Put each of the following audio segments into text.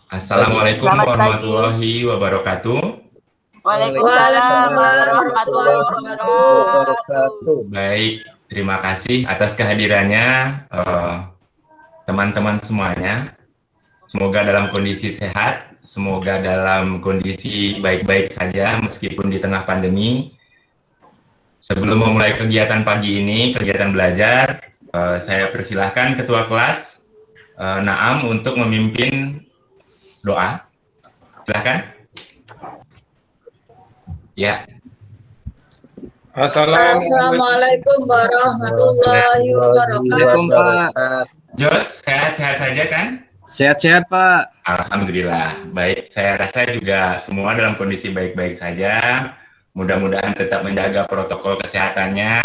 Assalamualaikum Selamat pagi. warahmatullahi wabarakatuh. Waalaikumsalam warahmatullahi wabarakatuh. Baik, terima kasih atas kehadirannya teman-teman semuanya. Semoga dalam kondisi sehat, semoga dalam kondisi baik-baik saja meskipun di tengah pandemi. Sebelum memulai kegiatan pagi ini, kegiatan belajar, saya persilahkan Ketua Kelas Naam untuk memimpin doa. Silahkan. Ya. Assalamualaikum warahmatullahi wabarakatuh. Jos, sehat-sehat saja kan? Sehat-sehat, Pak. Alhamdulillah. Baik, saya rasa juga semua dalam kondisi baik-baik saja. Mudah-mudahan tetap menjaga protokol kesehatannya.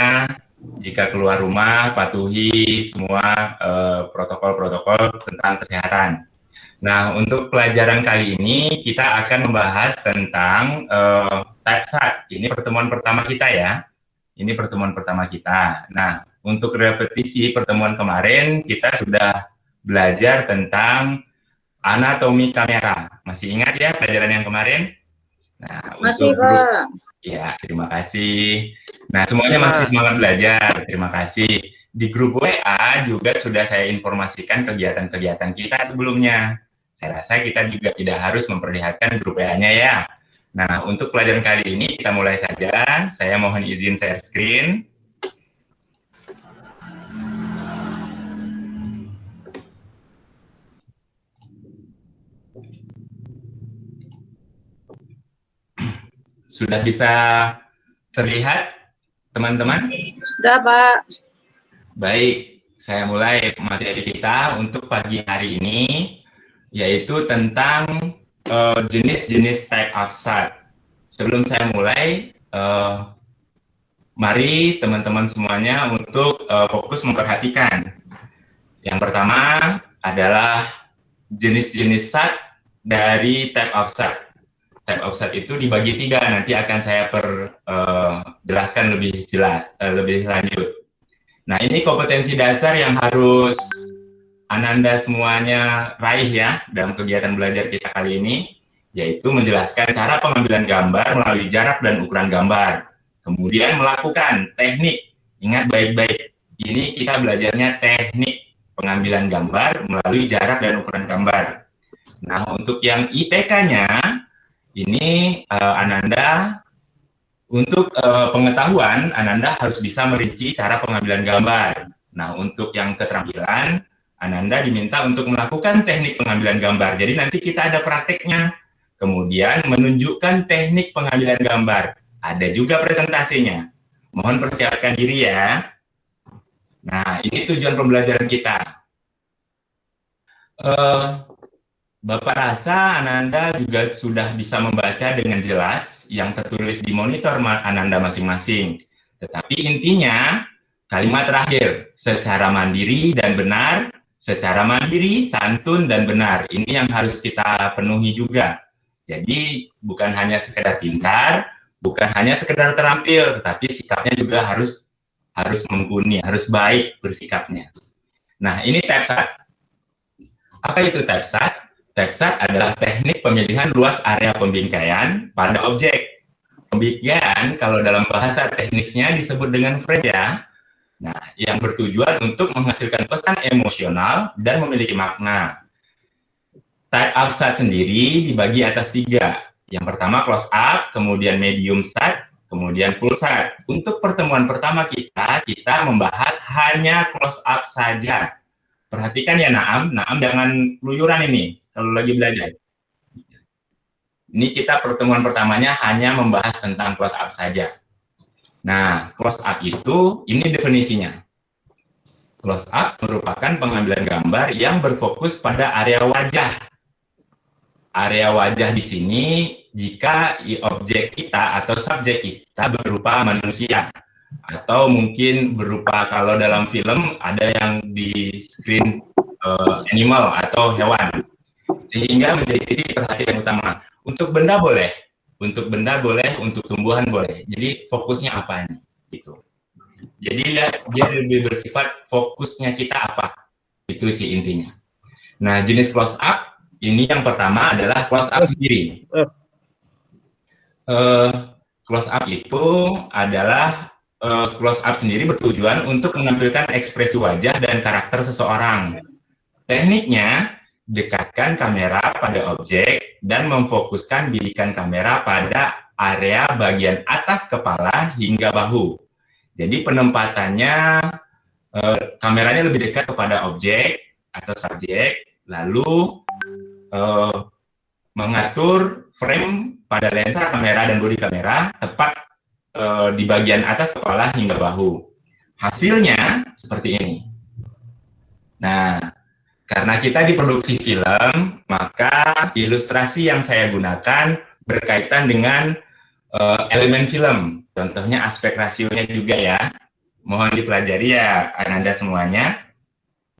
Jika keluar rumah, patuhi semua protokol-protokol tentang kesehatan. Nah, untuk pelajaran kali ini kita akan membahas tentang TypeSat. Ini pertemuan pertama kita ya. Ini pertemuan pertama kita. Nah, untuk repetisi pertemuan kemarin kita sudah belajar tentang anatomi kamera. Masih ingat ya pelajaran yang kemarin? Nah, Masih, untuk grup, Pak. ya, terima kasih. Nah, semuanya masih semangat belajar. Terima kasih. Di grup WA juga sudah saya informasikan kegiatan-kegiatan kita sebelumnya. Saya rasa kita juga tidak harus memperlihatkan grup WA-nya ya. Nah, untuk pelajaran kali ini kita mulai saja. Saya mohon izin share screen. Sudah bisa terlihat, teman-teman? Sudah, Pak. Baik, saya mulai materi kita untuk pagi hari ini, yaitu tentang jenis-jenis type of sat. Sebelum saya mulai, mari teman-teman semuanya untuk fokus memperhatikan. Yang pertama adalah jenis-jenis sat dari type of sat. Type of sat itu dibagi 3, nanti akan saya jelaskan lebih jelas, lebih lanjut. Nah, ini kompetensi dasar yang harus Ananda semuanya raih ya dalam kegiatan belajar kita kali ini, yaitu menjelaskan cara pengambilan gambar melalui jarak dan ukuran gambar. Kemudian melakukan teknik, ingat baik-baik, ini kita belajarnya teknik pengambilan gambar melalui jarak dan ukuran gambar. Nah, untuk yang IPK-nya, ini Ananda, untuk pengetahuan, Ananda harus bisa merinci cara pengambilan gambar. Nah, untuk yang keterampilan, Ananda diminta untuk melakukan teknik pengambilan gambar. Jadi nanti kita ada prakteknya. Kemudian menunjukkan teknik pengambilan gambar. Ada juga presentasinya. Mohon persiapkan diri ya. Nah, ini tujuan pembelajaran kita. Bapak rasa Ananda juga sudah bisa membaca dengan jelas yang tertulis di monitor Ananda masing-masing. Tetapi intinya, kalimat terakhir, secara mandiri dan benar, secara mandiri, santun, dan benar. Ini yang harus kita penuhi juga. Jadi, bukan hanya sekedar pintar, bukan hanya sekedar terampil, tetapi sikapnya juga harus mumpuni, harus baik bersikapnya. Nah, ini TypeSat. Apa itu TypeSat? TypeSat adalah teknik pemilihan luas area pembingkaian pada objek. Pembingkaian, kalau dalam bahasa teknisnya disebut dengan frame ya. Nah, yang bertujuan untuk menghasilkan pesan emosional dan memiliki makna. Type of sat sendiri dibagi atas 3. Yang pertama close up, kemudian medium sat, kemudian full sat. Untuk pertemuan pertama kita membahas hanya close up saja. Perhatikan ya Naam jangan keluyuran ini kalau lagi belajar. Ini kita pertemuan pertamanya hanya membahas tentang close up saja. Nah, close up itu, ini definisinya. Close up merupakan pengambilan gambar yang berfokus pada area wajah. Area wajah di sini jika objek kita atau subjek kita berupa manusia. Atau mungkin berupa, kalau dalam film ada yang di screen animal atau hewan. Sehingga menjadi titik perhatian utama. Untuk benda boleh, untuk tumbuhan boleh. Jadi fokusnya apa nih? Gitu. Jadi dia lebih bersifat fokusnya kita apa. Itu sih intinya. Nah, jenis close up Ini yang pertama adalah close up sendiri. Close up itu adalah close up sendiri bertujuan untuk menampilkan ekspresi wajah dan karakter seseorang. Tekniknya, dekatkan kamera pada objek dan memfokuskan bidikan kamera pada area bagian atas kepala hingga bahu. Jadi penempatannya, kameranya lebih dekat kepada objek atau subjek, lalu mengatur frame pada lensa kamera dan bodi kamera tepat di bagian atas kepala hingga bahu. Hasilnya seperti ini. Nah, karena kita diproduksi film, maka ilustrasi yang saya gunakan berkaitan dengan elemen film. Contohnya aspek rasionya juga ya. Mohon dipelajari ya Ananda semuanya.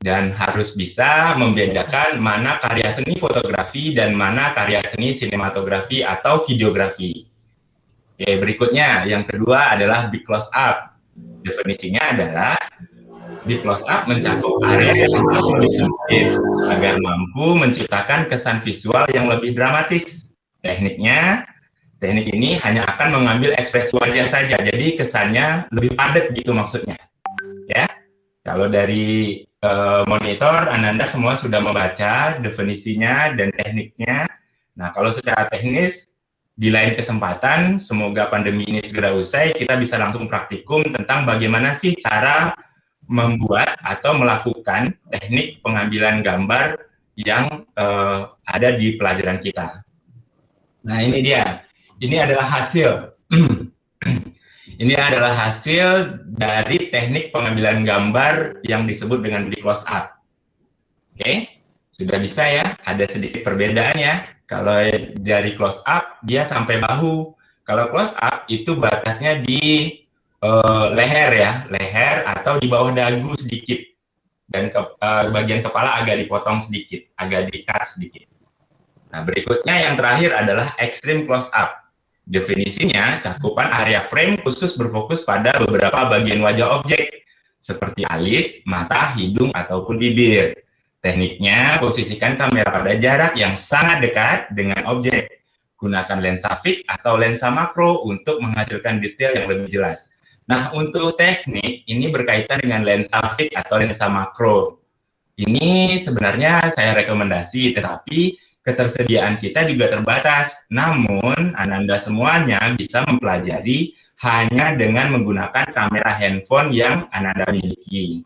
Dan harus bisa membedakan mana karya seni fotografi dan mana karya seni sinematografi atau videografi. Oke, berikutnya yang kedua adalah big close up. Definisinya adalah big close up mencakup area yang lebih sempit agar mampu menciptakan kesan visual yang lebih dramatis. Teknik ini hanya akan mengambil ekspresi wajah saja, jadi kesannya lebih padat gitu maksudnya. Ya, kalau dari monitor Ananda semua sudah membaca definisinya dan tekniknya. Nah, kalau secara teknis di lain kesempatan, semoga pandemi ini segera usai, kita bisa langsung praktikum tentang bagaimana sih cara membuat atau melakukan teknik pengambilan gambar yang ada di pelajaran kita. Nah, ini dia. Ini adalah hasil. Ini adalah hasil dari teknik pengambilan gambar yang disebut dengan big close up. Oke, sudah bisa ya? Ada sedikit perbedaan ya. Kalau dari close up, dia sampai bahu. Kalau close up, itu batasnya di leher ya, leher atau di bawah dagu sedikit. Dan bagian kepala agak dipotong sedikit, agak di-cut sedikit. Nah, berikutnya yang terakhir adalah extreme close up. Definisinya, cakupan area frame khusus berfokus pada beberapa bagian wajah objek, seperti alis, mata, hidung, ataupun bibir. Tekniknya, posisikan kamera pada jarak yang sangat dekat dengan objek. Gunakan lensa fix atau lensa makro untuk menghasilkan detail yang lebih jelas. Nah, untuk teknik, ini berkaitan dengan lensa fix atau lensa makro. Ini sebenarnya saya rekomendasi, tetapi ketersediaan kita juga terbatas. Namun, Ananda semuanya bisa mempelajari hanya dengan menggunakan kamera handphone yang Ananda miliki.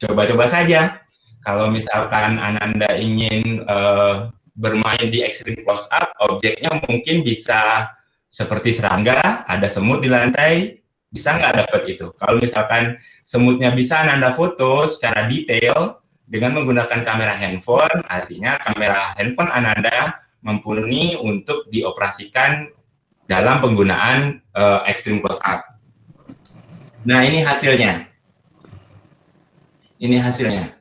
Coba-coba saja. Kalau misalkan Ananda ingin bermain di extreme close up, objeknya mungkin bisa seperti serangga, ada semut di lantai, bisa nggak dapat itu? Kalau misalkan semutnya bisa Ananda foto secara detail dengan menggunakan kamera handphone, artinya kamera handphone Ananda mumpuni untuk dioperasikan dalam penggunaan extreme close up. Nah, ini hasilnya. Ini hasilnya.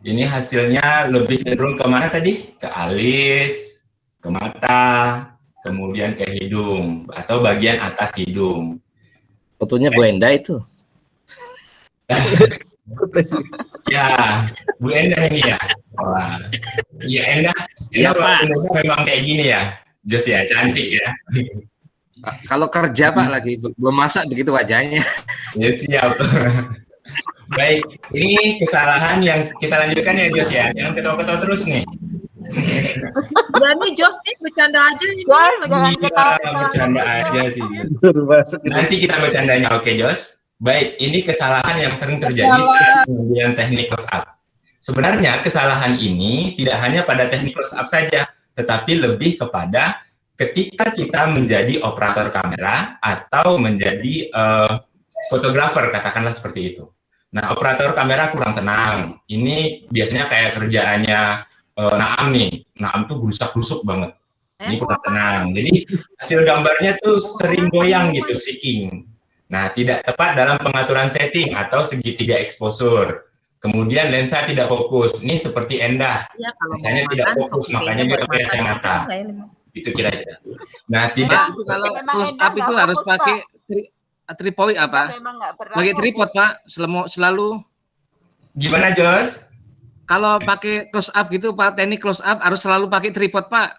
Ini hasilnya lebih cenderung ke mana tadi? Ke alis, ke mata, kemudian ke hidung, atau bagian atas hidung. Fotonya Bu Enda itu. Ya, Bu Enda ini ya. Wah. Iya, Enda Pak. Memang kayak gini ya. Just ya, cantik ya. Kalau kerja Pak lagi belum masak begitu wajahnya. Ya, siap. Baik, ini kesalahan yang kita lanjutkan ya Jos ya. Jangan ketawa-ketawa terus nih. Ya nih Jos nih bercanda aja nih. Bercanda aja sih. Nanti kita bercandanya, oke Jos? Baik, ini kesalahan yang sering terjadi dengan teknik close up. Sebenarnya kesalahan ini tidak hanya pada teknik close up saja, tetapi lebih kepada ketika kita menjadi operator kamera atau menjadi fotografer, katakanlah seperti itu. Nah, operator kamera kurang tenang. Ini biasanya kayak kerjaannya Naam nih. Naam tuh gerusak-gerusuk banget. Ini kurang tenang. Jadi hasil gambarnya tuh sering goyang gitu, shaking. Nah, tidak tepat dalam pengaturan setting atau segitiga exposure. Kemudian lensa tidak fokus. Ini seperti Enda. Ya, lensanya tidak fokus, makanya dia pakai kacamata. Itu kira-kira. Nah, tidak. Kalau close up itu harus pakai tripod apa? Pakai tripod Pak, selalu. Gimana Jos? kalau pakai close up gitu Pak, teknik close up harus selalu pakai tripod Pak.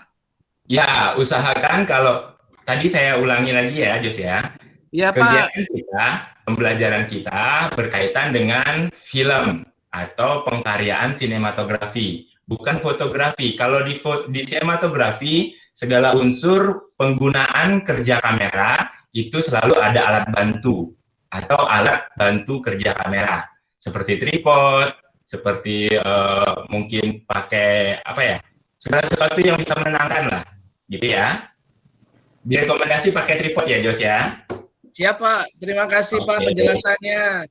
Ya, usahakan kalau tadi saya ulangi lagi ya, Jos ya. Iya Pak. Kegiatan kita, pembelajaran kita berkaitan dengan film atau pengkaryaan sinematografi, bukan fotografi. Kalau di sinematografi, segala unsur penggunaan kerja kamera itu selalu ada alat bantu atau alat bantu kerja kamera, seperti tripod, seperti mungkin pakai apa ya, segala sesuatu yang bisa menenangkan lah, gitu ya. Direkomendasi pakai tripod ya, Jos ya. Siap Pak, terima kasih Pak Oke. penjelasannya.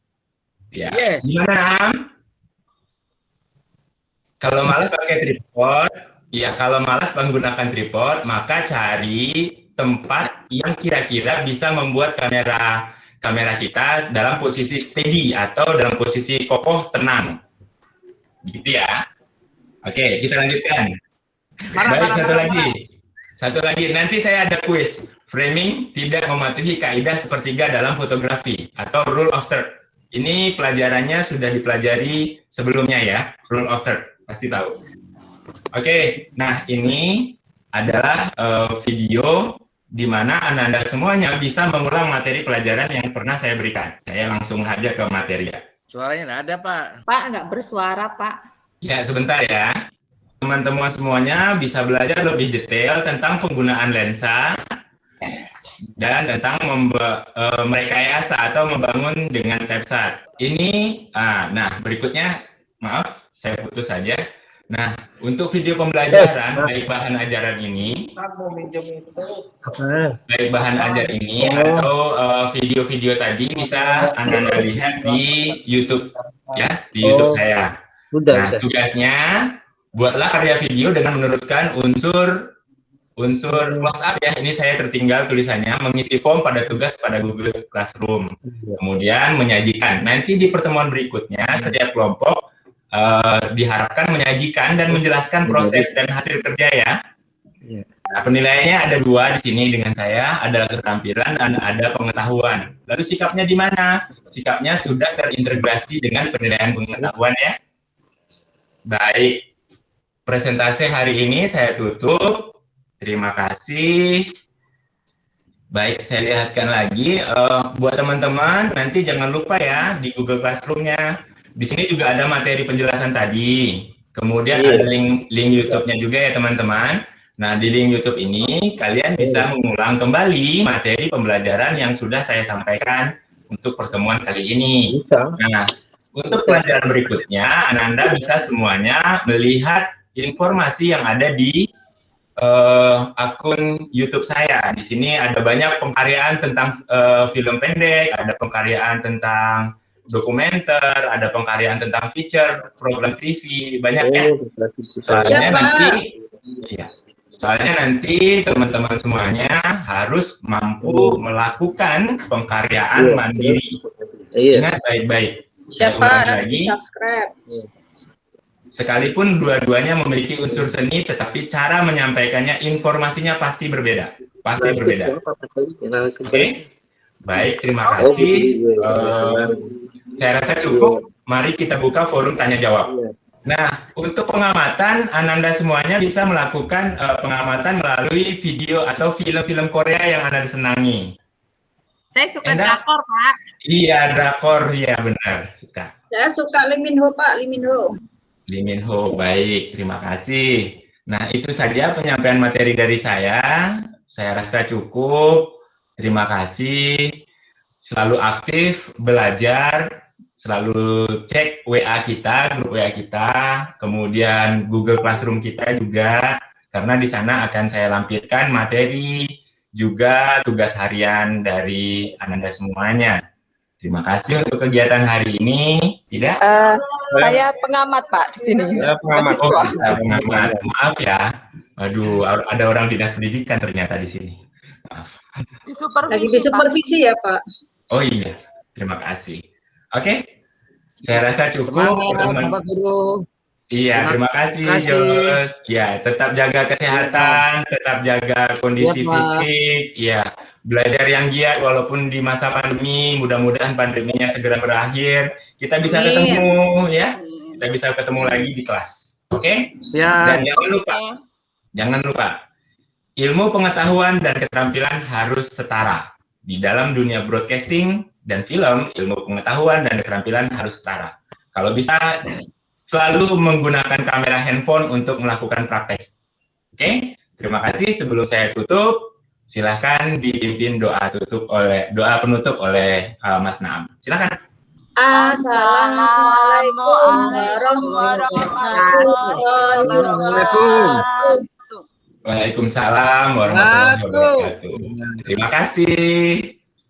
Ya. Yes. Gimana, Am? Kalau malas pakai tripod, ya kalau malas menggunakan tripod, maka cari tempat yang kira-kira bisa membuat kamera kita dalam posisi steady atau dalam posisi kokoh, tenang. Gitu ya. Oke, kita lanjutkan. Baik, satu lagi. Nanti saya ada kuis. Framing tidak mematuhi kaidah sepertiga dalam fotografi atau rule of third. Ini pelajarannya sudah dipelajari sebelumnya ya, rule of third, pasti tahu. Oke, nah ini adalah video di mana Ananda semuanya bisa mengulang materi pelajaran yang pernah saya berikan. Saya langsung aja ke materi ya. Suaranya nggak ada Pak. Pak, nggak bersuara, Pak. Ya, sebentar ya. Teman-teman semuanya bisa belajar lebih detail tentang penggunaan lensa dan tentang merekayasa atau membangun dengan TAPSAT. Ini, nah berikutnya, maaf, saya putus saja. Nah, untuk video pembelajaran baik bahan ajaran ini, atau video-video tadi bisa Anda lihat di YouTube, ya, di YouTube saya. Nah, tugasnya buatlah karya video dengan menurutkan unsur close up ya. Ini saya tertinggal tulisannya, mengisi form pada tugas pada Google Classroom. Kemudian menyajikan. Nanti di pertemuan berikutnya setiap kelompok diharapkan menyajikan dan menjelaskan proses dan hasil kerja ya. Nah, penilaiannya ada 2 di sini dengan saya, ada keterampilan dan ada pengetahuan. Lalu sikapnya di mana? Sikapnya sudah terintegrasi dengan penilaian pengetahuan ya. Baik, presentasi hari ini saya tutup. Terima kasih. Baik, saya lihatkan lagi. Buat teman-teman, nanti jangan lupa ya di Google Classroom-nya. Di sini juga ada materi penjelasan tadi. Kemudian ada link YouTube-nya juga ya teman-teman. Nah, di link YouTube ini kalian bisa mengulang kembali materi pembelajaran yang sudah saya sampaikan untuk pertemuan kali ini. Nah, untuk pelajaran berikutnya, Ananda bisa semuanya melihat informasi yang ada di akun YouTube saya. Di sini ada banyak pengkaryaan tentang film pendek, ada pengkaryaan tentang dokumenter, ada pengkaryaan tentang feature, program TV, banyak ya. Soalnya nanti teman-teman semuanya harus mampu melakukan pengkaryaan mandiri. Ingat baik-baik. Siapa lagi subscribe? Sekalipun dua-duanya memiliki unsur seni, tetapi cara menyampaikannya, informasinya pasti berbeda. Pasti berbeda. Oke? Baik, terima kasih. Saya rasa cukup. Mari kita buka forum tanya-jawab. Nah, untuk pengamatan, Ananda semuanya bisa melakukan pengamatan melalui video atau film-film Korea yang Anda senangi. Saya suka drakor, Pak. Iya, drakor. Iya, benar. Suka. Saya suka Lee Min Ho, Pak. Lee Min Ho. Lee Min Ho, baik, terima kasih. Nah, itu saja penyampaian materi dari saya. Saya rasa cukup. Terima kasih. Selalu aktif, belajar, selalu cek WA kita, grup WA kita, kemudian Google Classroom kita juga, karena di sana akan saya lampirkan materi, juga tugas harian dari Ananda semuanya. Terima kasih untuk kegiatan hari ini. Tidak? Saya pengamat, Pak, di sini. Pengamat. Oh, pengamat. Maaf ya. Aduh, ada orang dinas pendidikan ternyata di sini. Maaf. Lagi di supervisi ya, Pak. Oh iya, terima kasih. Oke, saya rasa cukup. Bapak Guru. Iya, terima kasih, Jos. Ya, tetap jaga kesehatan, tetap jaga kondisi fisik. Ya, belajar yang giat walaupun di masa pandemi. Mudah-mudahan pandeminya segera berakhir. Kita bisa ketemu, ya. kita bisa ketemu lagi di kelas. Oke? Ya. Dan jangan lupa, ilmu pengetahuan dan keterampilan harus setara. Di dalam dunia broadcasting dan film, ilmu pengetahuan dan keterampilan harus setara. Kalau bisa, selalu menggunakan kamera handphone untuk melakukan praktek. Oke? Terima kasih. Sebelum saya tutup, silakan dipimpin doa penutup oleh Mas Naam. Silakan. Assalamualaikum warahmatullahi wabarakatuh. Waalaikumsalam warahmatullahi wabarakatuh. Terima kasih.